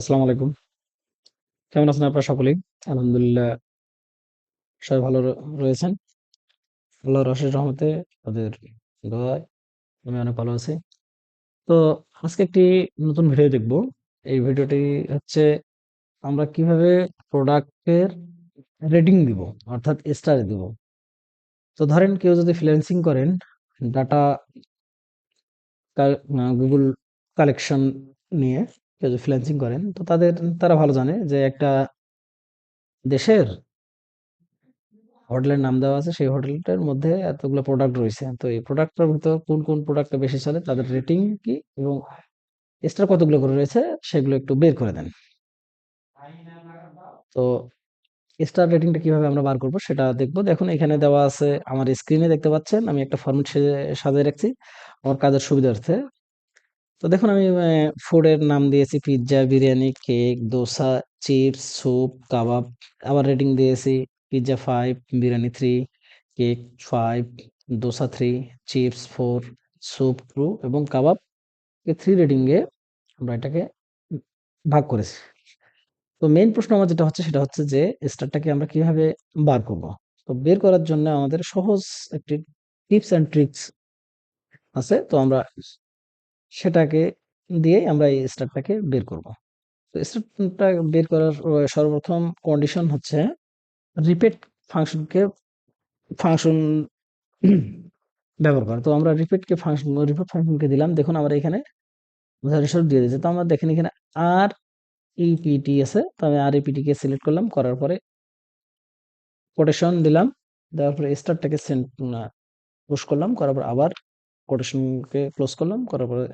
আসসালামু আলাইকুম। কেমন আছেন আপনারা সকলেই? আলহামদুলিল্লাহ সবাই ভালো রয়েছেন। আল্লাহর অশেষ রহমতে তাদের দোয়ায় আমি অনেক ভালো আছি। তো আজকে একটি নতুন ভিডিও দেখব। এই ভিডিওটি হচ্ছে আমরা কিভাবে প্রোডাক্টের রেটিং দিব অর্থাৎ স্টার দিব। তো ধরেন কেউ যদি ফ্রিল্যান্সিং করেন ডাটা গুগল কালেকশন নিয়ে কেউ যদি ফ্রিল্যান্সিং করেন তো তারা ভালো জানে যে একটা দেশের হোটেলের নাম দেওয়া আছে, সেই হোটেলটার মধ্যে এতগুলো প্রোডাক্ট রয়েছে। তো এই প্রোডাক্টটার ভিতর কোন প্রোডাক্টটা বেশি চলে, তাদের রেটিং কি এবং স্টার কতগুলো করে রয়েছে সেগুলো একটু বের করে দেন। তো স্টার রেটিংটা কিভাবে আমরা বার করব সেটা দেখব। দেখুন এখানে দেওয়া আছে, আমার স্ক্রিনে দেখতে পাচ্ছেন আমি একটা ফরম্যাট সাজিয়ে রাখছি আমার কাজের সুবিধার্থে। তো দেখুন আমি ফুডের নাম দিয়েছি pizza, biryani, cake, dosa, chips, soup, কাবাব। আবার রেটিং দিয়েছি pizza 5, biryani 3, cake 5, dosa 3, chips 4, soup 2 এবং কাবাব 3 রেটিং এ আমরা এটাকে ভাগ করেছি। তো মেইন প্রশ্ন আমার যেটা হচ্ছে সেটা হচ্ছে যে স্টারটাকে আমরা কিভাবে বার করব। তো বের করার জন্য আমাদের সহজ একটি টিপস এন্ড ট্রিক্স আছে। তো আমরা সেটাকে দিয়েই আমরা এই স্টারটাকে বের করব। তো স্টেটমেন্টটা বের করার সর্বপ্রথম কন্ডিশন হচ্ছে রিপিট ফাংশনকে ফাংশন ব্যবহার করা। তো আমরা রিপিট ফাংশনকে দিলাম। দেখুন আমরা এখানে উদাহরণস্বরূপ দিয়ে দিয়েছে। তো আমরা দেখেন এখানে আর ইপিটি আছে। তো আমি আর ইপিটি কে সিলেক্ট করলাম, করার পরে কোটেশন দিলাম, দেওয়ার পরে স্টারটাকে পুশ করলাম, করার পর আবার কোটেশনকে ক্লোজ করলাম, করার পরে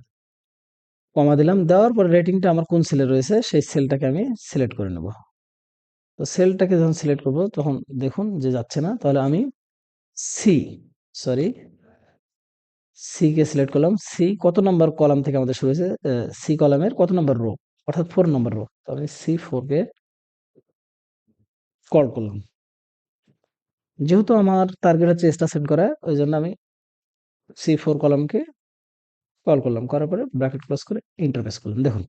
কমা দিলাম, দেওয়ার পরে রেটিংটা আমার কোন সেলে রয়েছে সেই সেলটাকে আমি সিলেক্ট করে নেব। তো সেলটাকে যখন সিলেক্ট করব তখন দেখুন যে যাচ্ছে না, তাহলে আমি C sorry C K select করলাম। সি কত নাম্বার কলাম থেকে আমাদের শুরু হয়েছে, সি কলামের কত নাম্বার রো, অর্থাৎ 4 নাম্বার রো। তো আমি C4 কে কল করলাম। যেহেতু আমার টার্গেট হচ্ছে স্টার সেন্ড করা, ওই জন্য আমি C4 কলামকে কল করলাম, করার পরে ব্র্যাকেট ক্লোজ করে এন্টার প্রেস করলাম। দেখুন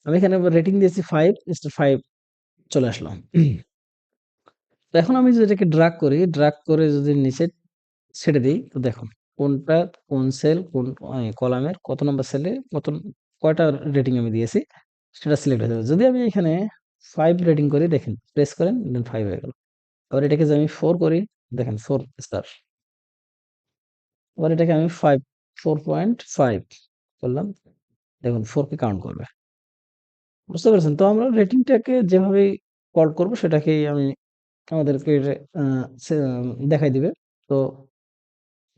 আমি এখানে রেটিং দিয়েছি 5, স্টার 5 চলে আসলাম। তো এখন আমি যদি এটাকে ড্রাগ করে যদি নিচে ছেড়ে দেই, তো দেখুন কোনটা কোন সেল কোন কলামের কত নম্বর সেলে কয়টা রেটিং আমি দিয়েছি সেটা সিলেক্ট হয়ে যাবে। যদি আমি এখানে 5 রেটিং করি, দেখেন প্রেস করেন, দেন 5 হয়ে গেল। আবার এটাকে যদি আমি 4 করি, দেখেন 4 স্টার। আবার এটাকে আমি 4.5 করলাম, দেখুন 4 কে কাউন্ট করবে। বুঝতে পেরেছেন? তো আমরা রেটিংটাকে যেভাবে কল করব সেটাকেই আমি আমাদেরকে দেখাই দিবে। তো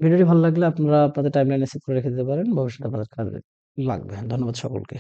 ভিডিওটি ভালো লাগলে আপনারা আপনাদের টাইমলাইনে সেভ করে রেখে দিতে পারেন। ভবিষ্যতে আপনাদের কাজে লাগবে। ধন্যবাদ সকলকে।